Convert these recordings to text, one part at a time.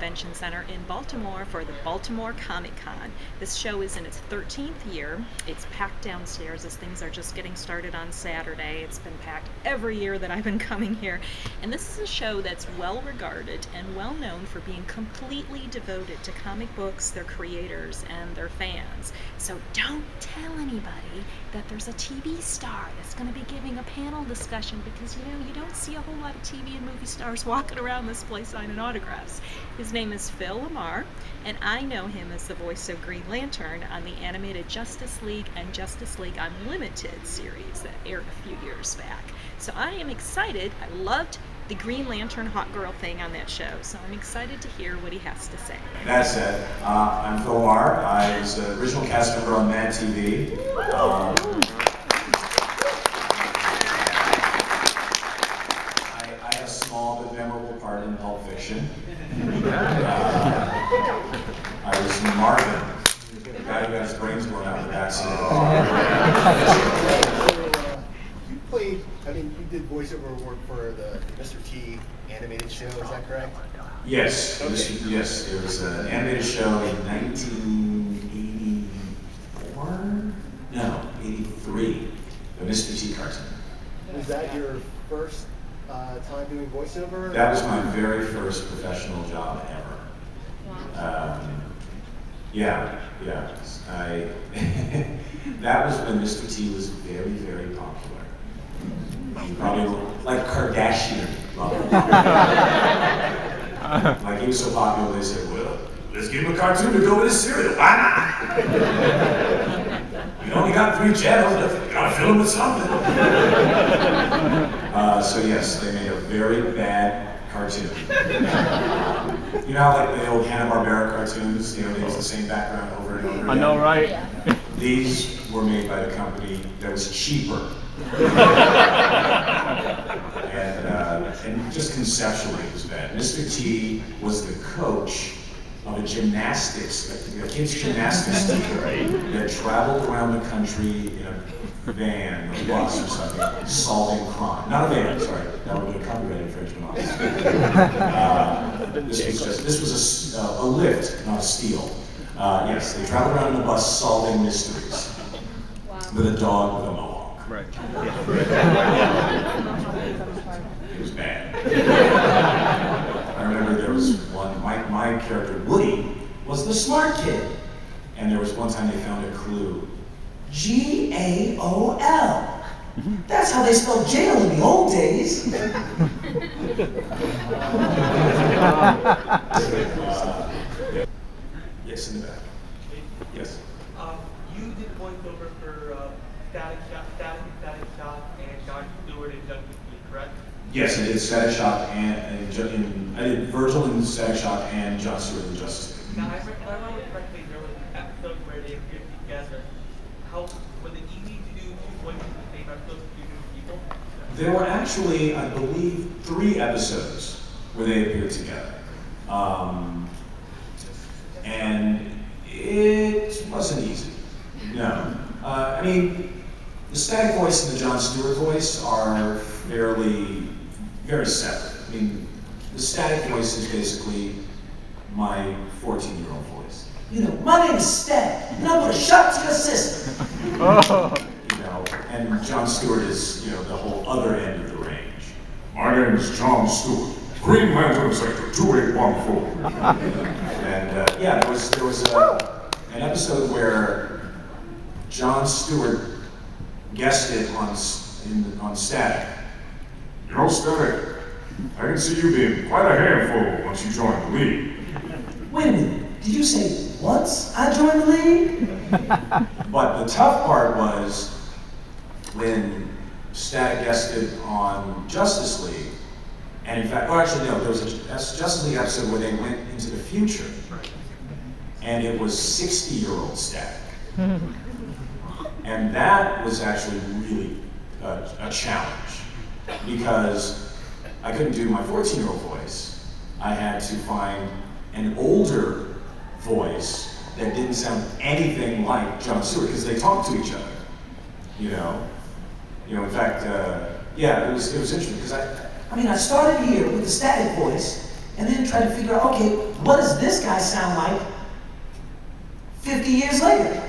Convention Center in Baltimore for the Baltimore Comic Con. This show is in its 13th year. It's packed downstairs as things are just getting started on Saturday. It's been packed every year that I've been coming here. And this is a show that's well regarded and well known for being completely devoted to comic books, their creators, and their fans. So don't tell anybody that there's a TV star that's going to be giving a panel discussion, because you don't see a whole lot of TV and movie stars walking around this place signing autographs. His name is Phil LaMarr, and I know him as the voice of Green Lantern on the animated Justice League and Justice League Unlimited series that aired a few years back. So I am excited. I loved the Green Lantern hot girl thing on that show, so I'm excited to hear what he has to say. That said, I'm Phil LaMarr. I was the original cast member on Mad TV. I had a small but memorable part in Pulp Fiction. I was Marvin, the guy who got his brains blown out in the backseat of the car. You played, you did voiceover work for the Mr. T animated show, is that correct? Yes, okay. Yes, it was an animated show in 1984? No, 83, the Mr. T cartoon. Was that your first time doing voiceover? That was my very first professional job ever. Yeah. That was when Mr. T was very, very popular. Probably like Kardashian level. Like he was so popular, they said, well, let's give him a cartoon to go with his cereal. Why not? You only got 3 channels, you gotta fill them with something. So yes, they made a very bad cartoon. You know how like the old Hanna-Barbera cartoons, they use the same background over and over again? I know, right? These were made by the company that was cheaper. And just conceptually it was bad. Mr. T was the coach of a gymnastics, a kids' gymnastics team that traveled around the country in a van, or bus or something, solving crime. Not a van, sorry, that would be a copyright infringement. This was a lift, not a steal. Yes, they traveled around in a bus solving mysteries. Wow. With a dog with a mohawk. Right. It was bad. I remember there was one, my character, Woody, was the smart kid. And there was one time they found a clue. G-A-O-L. That's how they spelled jail in the old days. Yes, in the back. Yes. You did voiceover for Static Shock, and John Stewart and Justice League, correct? Yes, I did Static Shock and I did Virgil in Static Shock and John Stewart in Justice League. Now, if I remember correctly, there was an episode where they appeared together. Was it easy to do 2 voices in the same episode to 2 different people? There were actually, I believe, 3 episodes where they appeared together. And it wasn't easy. No. The Static voice and the John Stewart voice are very separate. The Static voice is basically my 14-year-old voice. My name is Static, and I'm gonna shot to your sister. And John Stewart is, the whole other end of the range. My name is John Stewart, Green Lantern Sector 2814. And there was an episode where John Stewart guested on Static. Static, I can see you being quite a handful once you join the league. Wait a minute, did you say once I joined the league? But the tough part was when Static guested on Justice League, and in fact, there was a Justice League episode where they went into the future, and it was 60-year-old Static. And that was actually really a challenge, because I couldn't do my 14-year-old voice. I had to find an older voice that didn't sound anything like John Stewart, because they talked to each other. In fact, it was interesting, because I started here with the Static voice, and then try to figure out, okay, what does this guy sound like 50 years later?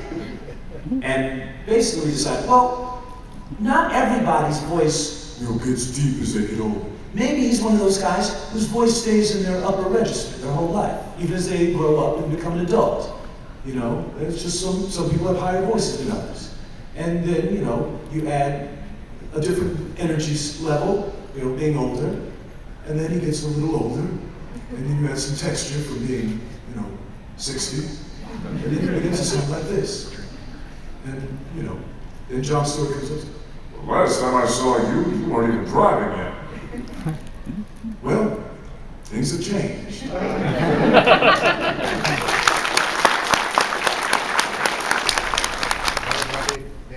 And basically we decided, well, not everybody's voice gets deep as they get older. Maybe he's one of those guys whose voice stays in their upper register their whole life, even as they grow up and become an adult. You know, it's just some people have higher voices than others. And then, you know, you add a different energy level, you know, being older, and then he gets a little older, and then you add some texture from being, you know, 60, and then he begins to sound like this. And, you know, then Jon Stewart comes up. Well, last time I saw you, you weren't even driving yet. Well, things have changed. An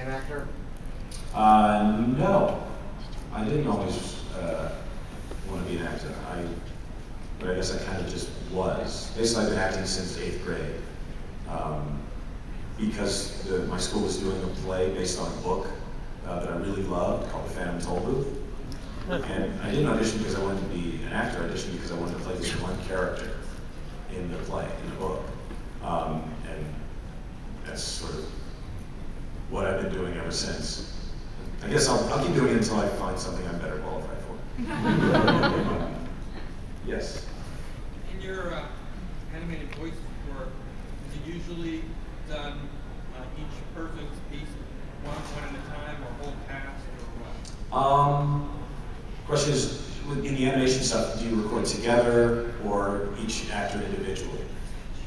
actor? No. I didn't always want to be an actor. But I guess I kind of just was. Basically, I've been acting since 8th grade. Because my school was doing a play based on a book that I really loved called The Phantom Tollbooth. And I didn't audition because I wanted to be an actor. I auditioned because I wanted to play this one character in the play, in the book. And that's sort of what I've been doing ever since. I guess I'll keep doing it until I find something I'm better qualified for. Yes? In your animated voice work, is it usually done each person's piece one at a time, or whole cast, or what? Question is, in the animation stuff, do you record together or each actor individually?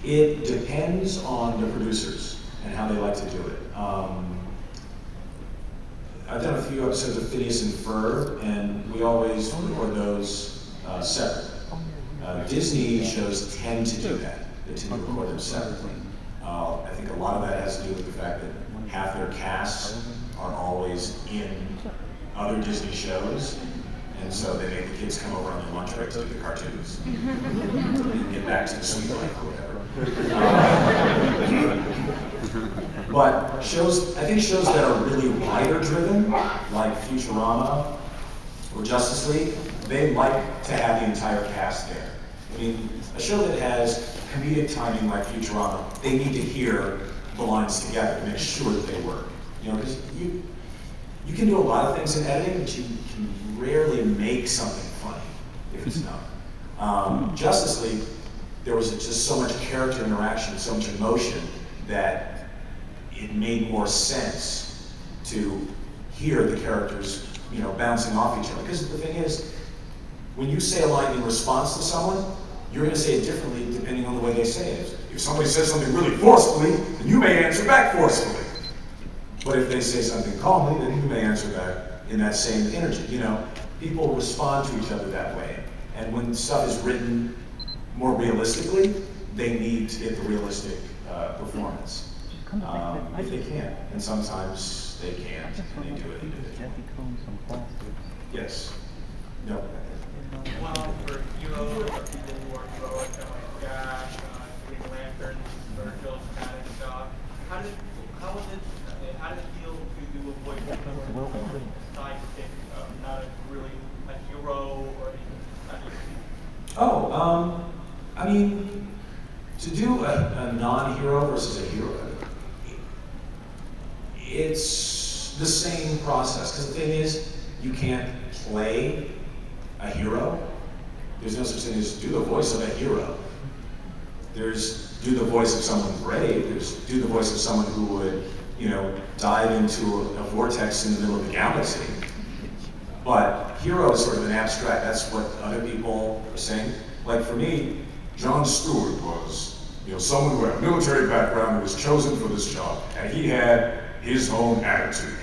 It depends on the producers and how they like to do it. I've done a few episodes of Phineas and Ferb, and we always record those separate. Disney shows tend to do that. They tend to record them separately. I think a lot of that has to do with the fact that half their casts are always in other Disney shows, and so they make the kids come over on their lunch break to do the cartoons and get back to the sweet life or whatever. But shows, I think shows that are really writer-driven, like Futurama or Justice League, they like to have the entire cast there. I mean, a show that has comedic timing like Futurama, they need to hear the lines together to make sure that they work. You know, because you can do a lot of things in editing, but you can rarely make something funny if it's not. Justice League, there was just so much character interaction, so much emotion, that it made more sense to hear the characters, you know, bouncing off each other. Because the thing is, when you say a line in response to someone, you're going to say it differently depending on the way they say it. If somebody says something really forcefully, then you may answer back forcefully. But if they say something calmly, then you may answer back in that same energy. You know, people respond to each other that way. And when stuff is written more realistically, they need to get the realistic performance. If they can. And sometimes they can't, and they do it individually. Yes. No. Well, for heroes, for people who are heroic, like Flash, Green Lantern, Virgil, Cat and Dog, how did it feel to do a voice for a sidekick, not really a hero or anything? Oh, I mean, to do a non-hero versus a hero, it's the same process. Because the thing is, you can't play a hero. There's no such thing as do the voice of a hero. There's do the voice of someone brave. There's do the voice of someone who would, you know, dive into a vortex in the middle of the galaxy. But hero is sort of an abstract. That's what other people are saying. Like for me, Jon Stewart was, you know, someone who had a military background who was chosen for this job, and he had his own attitude.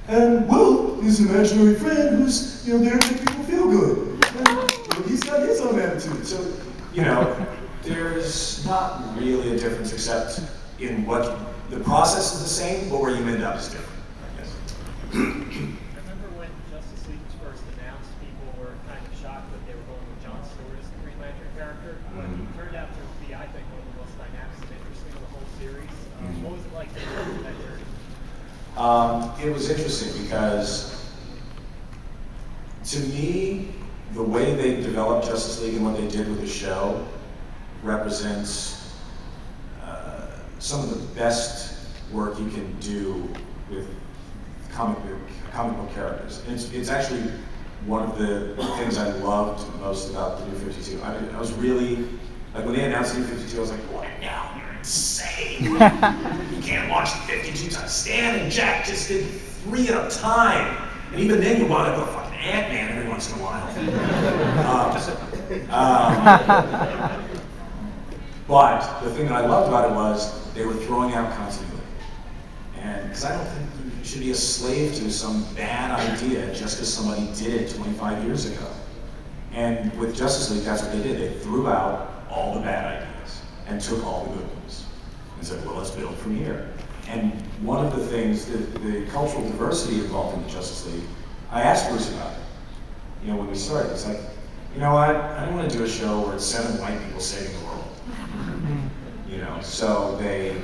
And Will is an imaginary friend who's, you know, there to make people feel good. And, you know, he's got his own attitude. So, you know, there's not really a difference except in what the process is the same, but where you end up is different. Yes. I remember when Justice League was first announced, people were kind of shocked that they were going with Jon Stewart as the Green Lantern character. But he turned out to be, I think, one of the most dynamic and interesting of the whole series. What was it like to go through that journey? It was interesting because, to me, the way they developed Justice League and what they did with the show represents some of the best work you can do with comic book characters. And it's actually one of the things I loved most about the New 52. I mean, I was really, like when they announced the New 52, I was like, what now? You're insane. You can't watch the 52 times. Stan and Jack just did 3 at a time. And even then you want to go fucking Ant-Man every once in a while. But the thing that I loved about it was they were throwing out continuity. And because I don't think you should be a slave to some bad idea just because somebody did it 25 years ago. And with Justice League, that's what they did. They threw out all the bad ideas and took all the good ones and said, well, let's build from here. And one of the things, the cultural diversity involved in the Justice League, I asked Bruce about it. You know, when we started, it's like, you know what? I don't want to do a show where it's 7 white people saving the world. You know, so they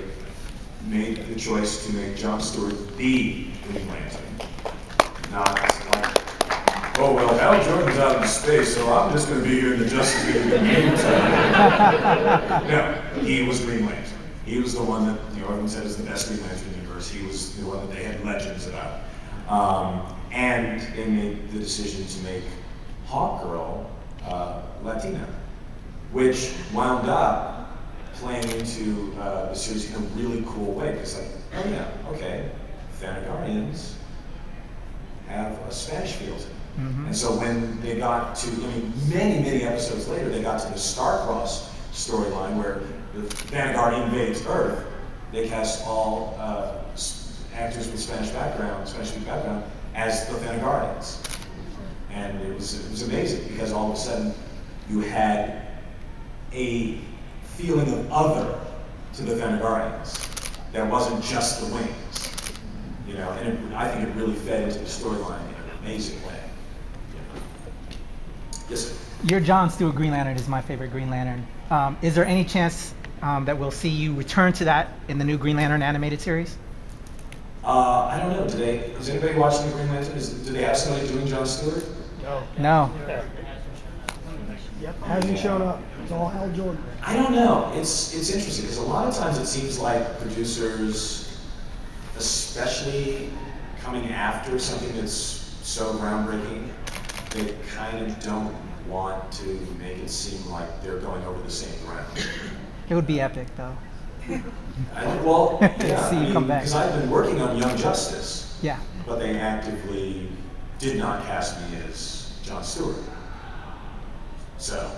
made the choice to make John Stewart the Green Lantern. Not like, oh, well, Hal Jordan's out in space, so I'm just going to be here in the Justice League. No, he was Green Lantern. He was the one that, you know, everyone said is the best Green Lantern in the universe. He was the one that they had legends about. And they made the decision to make Hawkgirl Latina, which wound up playing into the series in a really cool way. It's like, oh yeah, okay, Thanagarians have a Spanish feel to them. Mm-hmm. And so when they got to, I mean, many episodes later, they got to the Starcross storyline where the Thanagarian invades Earth. They cast all actors with Spanish speaking background, as the Thanagarians. And it was amazing because all of a sudden you had a feeling of other to the Thanagarians that wasn't just the wings, you know, and I think it really fed into the storyline in an amazing way. Yes, sir. Your John Stewart Green Lantern is my favorite Green Lantern. Is there any chance that we'll see you return to that in the new Green Lantern animated series? I don't know. Is anybody watching the Green Lantern? Do they have somebody doing John Stewart? No. Yep, hasn't shown up. It's all Hal Jordan. I don't know. It's interesting because a lot of times it seems like producers, especially coming after something that's so groundbreaking, they kind of don't want to make it seem like they're going over the same ground. It would be epic, though. Well, yeah, see you come back. because I've been working on Young Justice. Yeah. But they actively did not cast me as John Stewart. So,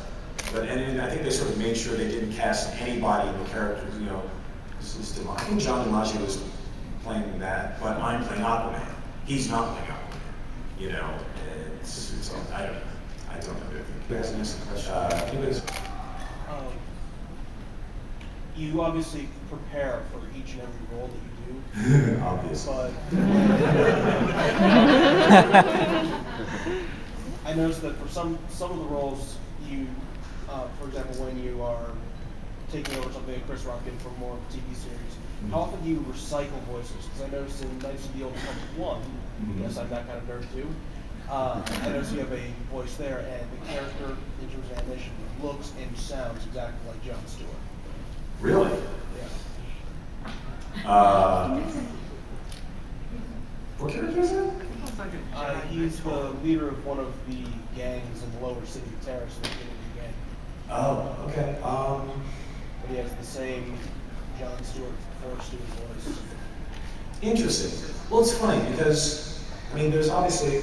and I think they sort of made sure they didn't cast anybody in the characters, you know. I think John DiMaggio was playing that, but I'm playing Aquaman. He's not playing Aquaman. You know, it's I don't know. You guys answer the question. You obviously prepare for each and every role that you do. Obviously. But I noticed that for some of the roles, you, for example, when you are taking over something that Chris Rock did for more of a TV series, how often do you recycle voices? Because I noticed in Knights of the Old Republic 1, yes, I'm that kind of nerd too, I noticed you have a voice there, and the character in terms of animation looks and sounds exactly like John Stewart. Really? Yeah. What character is that? He's the leader of one of the gangs in the lower city of Terrace, the gang. Oh, okay. But he has the same John Stewart, Forrest Stewart voice. Interesting. Well, it's funny because, I mean, there's obviously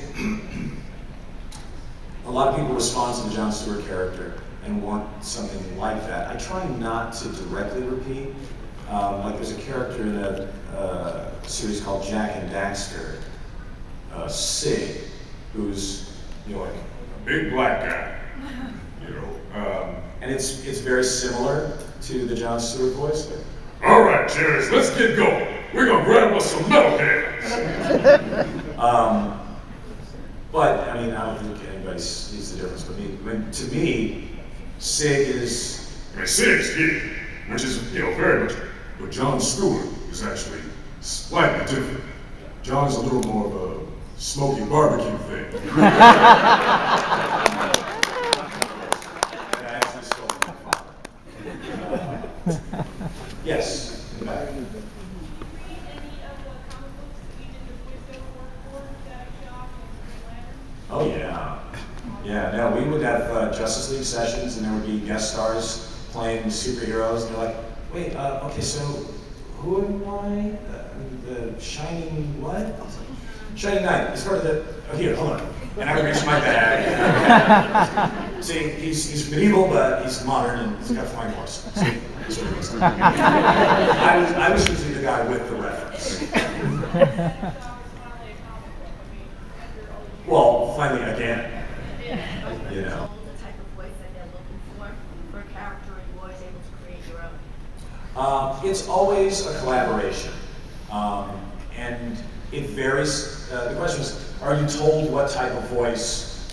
a lot of people respond to the John Stewart character and want something like that. I try not to directly repeat. Like there's a character in a series called Jack and Daxter, Sig, who's, you know, like a big black guy, you know. And it's very similar to the John Stewart voice. All right, Jerry, let's get going. We're gonna grab us some metalheads. But I mean, I don't think anybody sees the difference. But to me, Sig is. I mean, Sig's here, which is, you know, very much. But John Stewart is actually slightly different. John is a little more of smoky barbecue thing. Yes, in the back. Oh yeah, yeah. No, we would have Justice League sessions, and there would be guest stars playing superheroes, and they're like, "Wait, okay, so who am I? The Shining what?" I was like, "Shining Knight." It's part of the. Oh, here, hold on. And I would reach my bag. See, he's medieval, but he's modern, and he's got flying horse. See, that's what it is. I was usually the guy with the reference. Well, finally again, you know. The type of voice that they're looking for a character, and you're always able to create your own. It's always a collaboration, and it varies. The question is, are you told what type of voice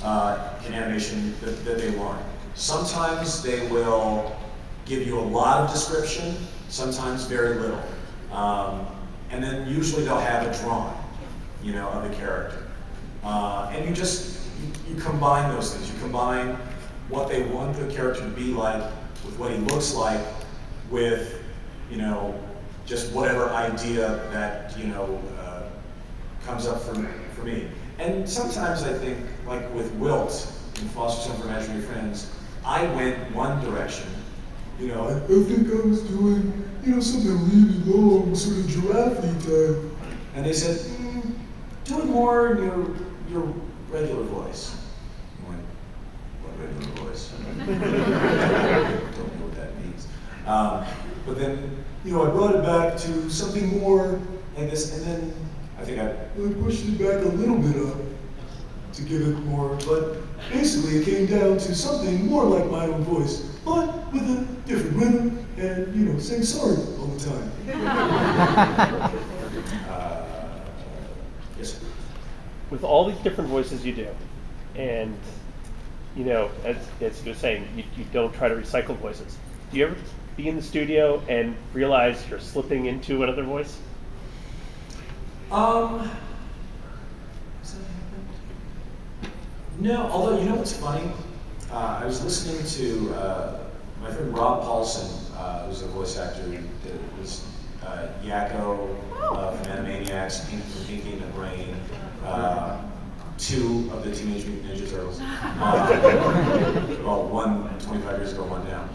in animation that they want? Sometimes they will give you a lot of description, sometimes very little. And then usually they'll have a drawing, you know, of the character. And you combine those things. You combine what they want the character to be like with what he looks like with, you know, just whatever idea that, you know, comes up for me. And sometimes I think, like with Wilt in Foster Son for Imaginary Friends, I went one direction. You know, I think I was doing, you know, something really long, sort of giraffe-y type. And they said, do it more in your regular voice. I went, what regular voice? I don't know what that means. But then, you know, I brought it back to something more like this, and then I think I pushed it back a little bit up to give it more, but basically it came down to something more like my own voice, but with a different rhythm and, you know, saying sorry all the time. Yes. With all these different voices you do, and, you know, as you're saying, you don't try to recycle voices. Do you ever be in the studio and realize you're slipping into another voice? No, although, you know what's funny? I was listening to my friend Rob Paulson, who's a voice actor, that was Yakko from Animaniacs, Pink from Pinky and the Brain, 2 of the Teenage Mutant Ninja Turtles. Well, one 25 years ago, one now.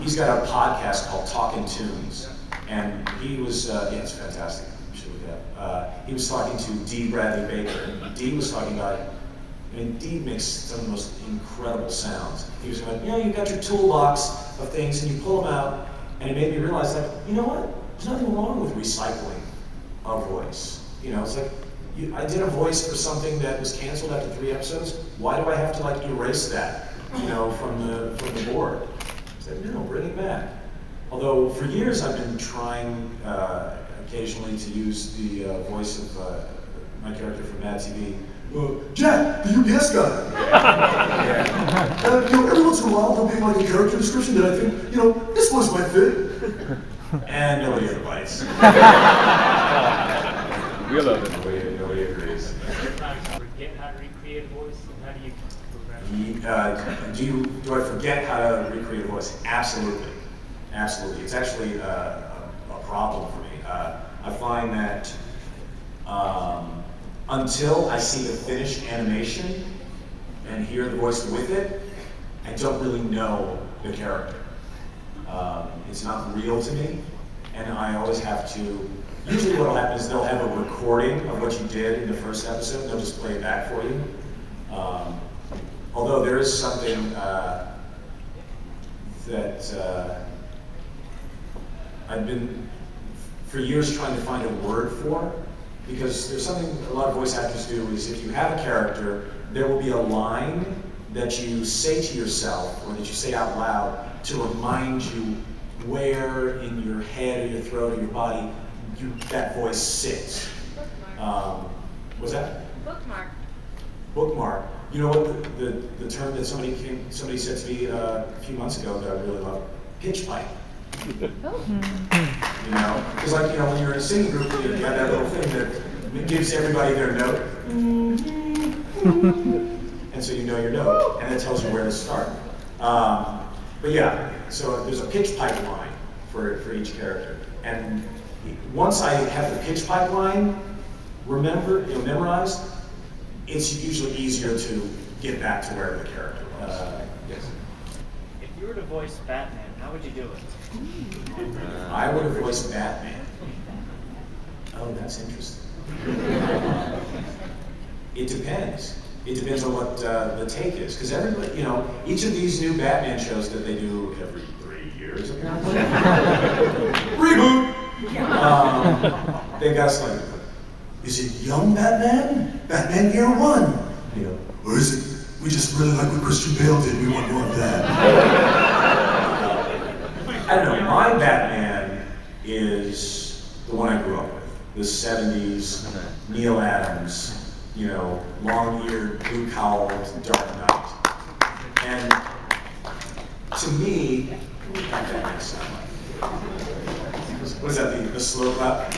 He's got a podcast called Talkin' Tunes, and he was, yeah, it's fantastic. You should look it up. He was talking to D. Bradley Baker, and D was talking about, I mean, D makes some of the most incredible sounds. He was going, you know, you've got your toolbox of things, and you pull them out, and it made me realize, like, you know what? There's nothing wrong with recycling a voice. You know, it's like, I did a voice for something that was canceled after 3 episodes. Why do I have to, like, erase that, you know, from the board? I said, no, bring it back. Although, for years, I've been trying occasionally to use the voice of my character from Mad TV. Jack, the UPS guy. You know, every once in a while there'll be like a character description that I think, you know, this voice might fit. And nobody ever bites. We love it. Nobody agrees. Forget how to recreate a voice, and how do you Do I forget how to recreate a voice? Absolutely. Absolutely. It's actually a problem for me. I find that until I see the finished animation and hear the voice with it, I don't really know the character. It's not real to me, and I always have to, usually what will happen is they'll have a recording of what you did in the first episode, and they'll just play it back for you. Although there is something that I've been, for years, trying to find a word for, because there's something a lot of voice actors do is if you have a character, there will be a line that you say to yourself or that you say out loud to remind you where in your head or your throat or your body that voice sits. What's that? Bookmark. Bookmark. You know what the term that somebody said to me a few months ago that I really love? Pitch pipe. You know, because like, you know, when you're in a singing group, you have that little thing that It gives everybody their note. And so you know your note, and it tells you where to start. But yeah, so there's a pitch pipeline for each character. And once I have the pitch pipeline memorized, it's usually easier to get back to where the character was. Yes. If you were to voice Batman, how would you do it? I would have voiced Batman. Oh, that's interesting. It depends. It depends on what the take is, because everybody, each of these new Batman shows that they do every 3 years, apparently. Reboot. They got slightly. Is it young Batman? Batman Year One? Or is it, we just really like what Christian Bale did, we want more of that? I don't know, my Batman is the one I grew up with. The 70s, Neil Adams, long-eared, blue-cowled, Dark Knight. And to me, what did that Batman sound like? What is that, the slow clap?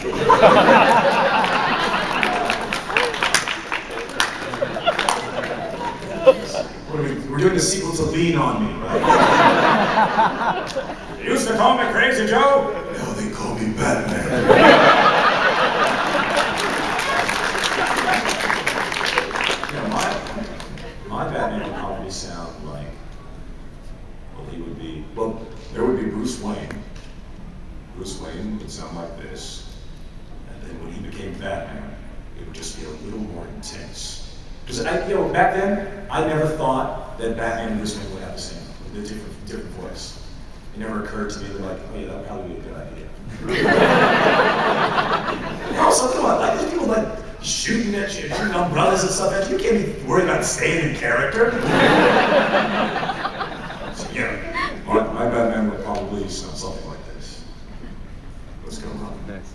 We're doing the sequel to Lean on Me, right? You used to call me Crazy Joe? Now they call me Batman. My Batman would probably sound like, there would be Bruce Wayne. Bruce Wayne would sound like this. And then when he became Batman, it would just be a little more intense. Because back then, I never thought that Batman and Bruce Wayne would have the different voice. It never occurred to me that oh yeah, that would probably be a good idea. Also, come on, there's people shooting at you, shooting umbrellas and stuff at you. You can't be worried about staying in character. So, my Batman would probably sound something like this. What's going on? Nice.